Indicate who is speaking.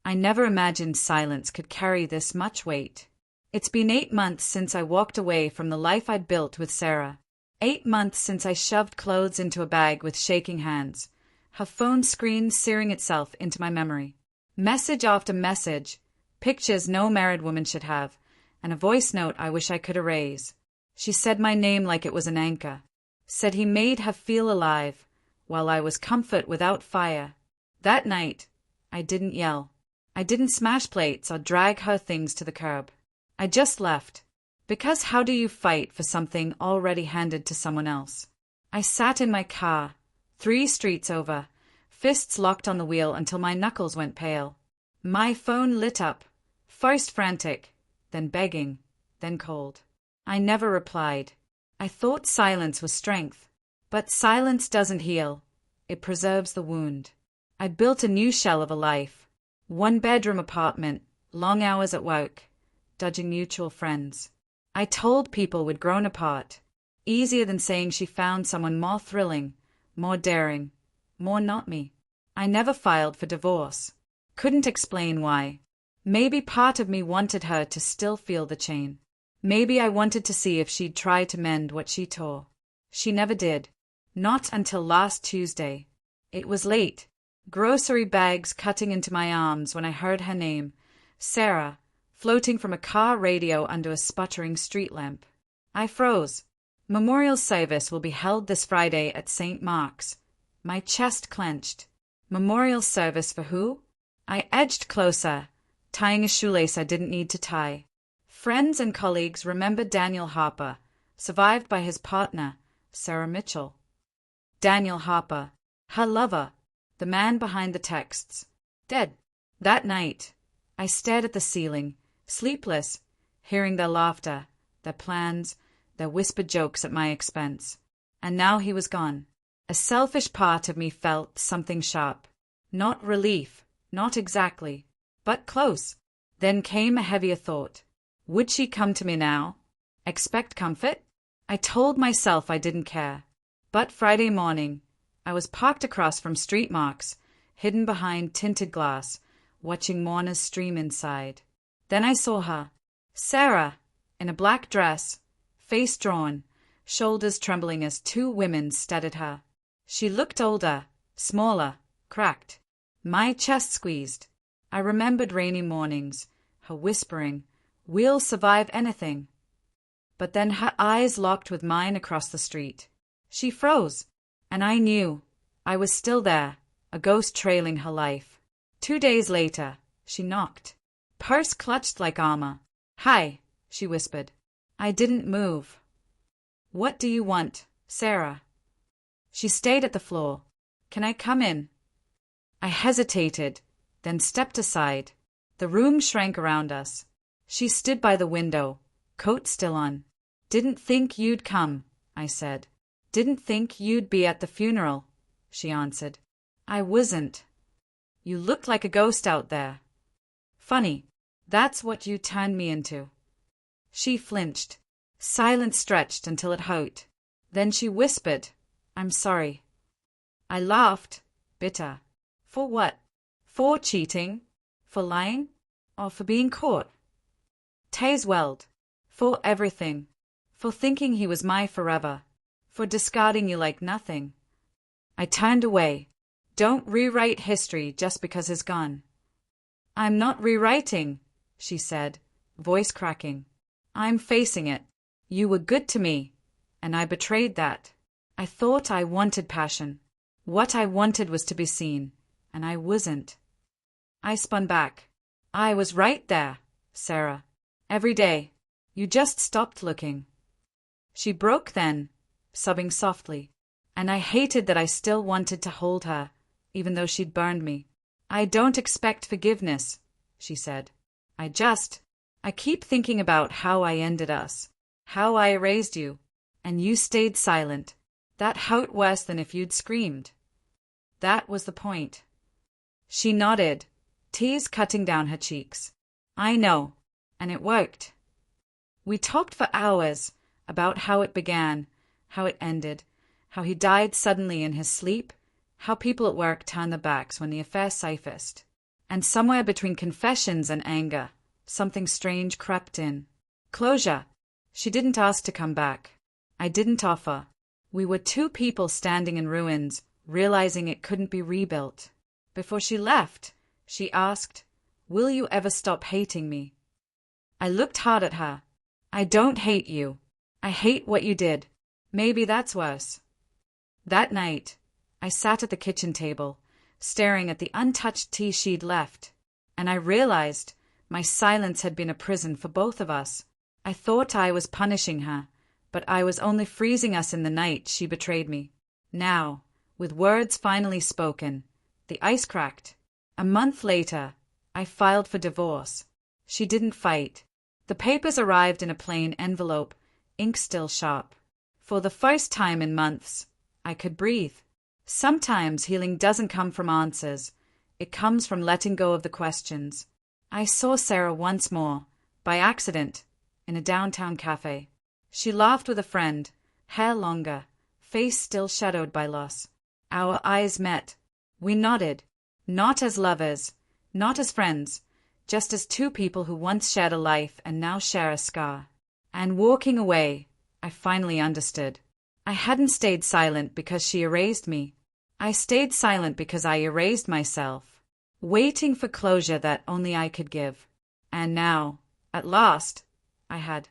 Speaker 1: I never imagined silence could carry this much weight. It's been 8 months since I walked away from the life I'd built with Sarah. 8 months since I shoved clothes into a bag with shaking hands, her phone screen searing itself into my memory. Message after message, pictures no married woman should have, and a voice note I wish I could erase. She said my name like it was an anchor. Said he made her feel alive, while I was comfort without fire. That night, I didn't yell. I didn't smash plates or drag her things to the curb. I just left. Because how do you fight for something already handed to someone else? I sat in my car, 3 streets over, fists locked on the wheel until my knuckles went pale. My phone lit up, first frantic, then begging, then cold. I never replied. I thought silence was strength. But silence doesn't heal. It preserves the wound. I built a new shell of a life. 1-bedroom apartment, long hours at work, dodging mutual friends. I told people we'd grown apart. Easier than saying she found someone more thrilling, more daring, more not me. I never filed for divorce. Couldn't explain why. Maybe part of me wanted her to still feel the chain. Maybe I wanted to see if she'd try to mend what she tore. She never did. Not until last Tuesday. It was late. Grocery bags cutting into my arms when I heard her name, Sarah, floating from a car radio under a sputtering street lamp. I froze. Memorial service will be held this Friday at St. Mark's. My chest clenched. Memorial service for who? I edged closer, tying a shoelace I didn't need to tie. Friends and colleagues remembered Daniel Harper, survived by his partner, Sarah Mitchell. Daniel Harper, her lover, the man behind the texts, dead. That night, I stared at the ceiling, sleepless, hearing their laughter, their plans, their whispered jokes at my expense. And now he was gone. A selfish part of me felt something sharp. Not relief, not exactly, but close. Then came a heavier thought. Would she come to me now? Expect comfort? I told myself I didn't care. But Friday morning, I was parked across from Street Marks, hidden behind tinted glass, watching mourners stream inside. Then I saw her, Sarah, in a black dress, face drawn, shoulders trembling as 2 women stared at her. She looked older, smaller, cracked. My chest squeezed. I remembered rainy mornings, her whispering, "We'll survive anything." But then her eyes locked with mine across the street. She froze, and I knew I was still there, a ghost trailing her life. 2 days later, she knocked. Purse clutched like armor. "Hi," she whispered. I didn't move. "What do you want, Sarah?" She stayed at the floor. "Can I come in?" I hesitated, then stepped aside. The room shrank around us. She stood by the window, coat still on. "Didn't think you'd come," I said. "Didn't think you'd be at the funeral," she answered. "I wasn't. You look like a ghost out there." "Funny. That's what you turned me into." She flinched. Silence stretched until it hurt. Then she whispered, "I'm sorry." I laughed, bitter. For what? For cheating? For lying? Or for being caught? Tears welled. For everything. For thinking he was my forever. For discarding you like nothing. I turned away. Don't rewrite history just because it's gone. "I'm not rewriting," she said, voice cracking. "I'm facing it. You were good to me, and I betrayed that. I thought I wanted passion. What I wanted was to be seen, and I wasn't." I spun back. "I was right there, Sarah. Every day. You just stopped looking." She broke then, sobbing softly, and I hated that I still wanted to hold her, even though she'd burned me. "I don't expect forgiveness," she said. I keep thinking about how I ended us, how I erased you, and you stayed silent. That hurt worse than if you'd screamed." That was the point. She nodded, tears cutting down her cheeks. "I know, and it worked." We talked for hours about how it began, how it ended, how he died suddenly in his sleep, how people at work turned their backs when the affair surfaced. And somewhere between confessions and anger, something strange crept in. Closure. She didn't ask to come back. I didn't offer. We were two people standing in ruins, realizing it couldn't be rebuilt. Before she left, she asked, "Will you ever stop hating me?" I looked hard at her. "I don't hate you. I hate what you did. Maybe that's worse." That night, I sat at the kitchen table, staring at the untouched tea she'd left, and I realized my silence had been a prison for both of us. I thought I was punishing her, but I was only freezing us in the night she betrayed me. Now, with words finally spoken, the ice cracked. A month later, I filed for divorce. She didn't fight. The papers arrived in a plain envelope, ink still sharp. For the first time in months, I could breathe. Sometimes healing doesn't come from answers. It comes from letting go of the questions. I saw Sarah once more, by accident, in a downtown cafe. She laughed with a friend, hair longer, face still shadowed by loss. Our eyes met. We nodded, not as lovers, not as friends, just as two people who once shared a life and now share a scar. And walking away, I finally understood. I hadn't stayed silent because she erased me. I stayed silent because I erased myself, waiting for closure that only I could give. And now, at last, I had.